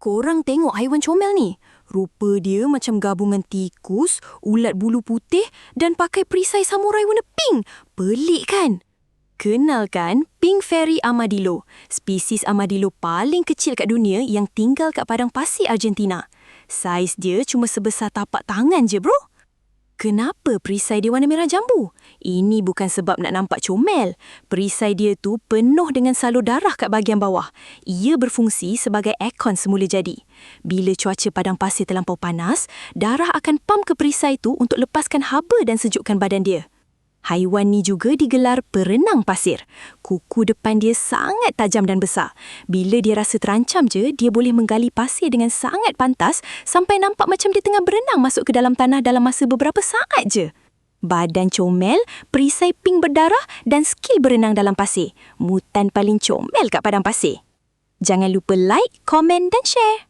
Korang tengok haiwan comel ni. Rupa dia macam gabungan tikus, ulat bulu putih dan pakai perisai samurai warna pink. Pelik kan? Kenalkan Pink Fairy Armadillo, spesies armadillo paling kecil kat dunia yang tinggal kat padang pasir Argentina. Saiz dia cuma sebesar tapak tangan je, bro. Kenapa perisai dia warna merah jambu? Ini bukan sebab nak nampak comel. Perisai dia tu penuh dengan salur darah kat bahagian bawah. Ia berfungsi sebagai aircon semula jadi. Bila cuaca padang pasir terlampau panas, darah akan pump ke perisai tu untuk lepaskan haba dan sejukkan badan dia. Haiwan ni juga digelar perenang pasir. Kuku depan dia sangat tajam dan besar. Bila dia rasa terancam je, dia boleh menggali pasir dengan sangat pantas sampai nampak macam dia tengah berenang masuk ke dalam tanah dalam masa beberapa saat je. Badan comel, perisai pink berdarah dan skill berenang dalam pasir. Mutan paling comel kat padang pasir. Jangan lupa like, komen dan share.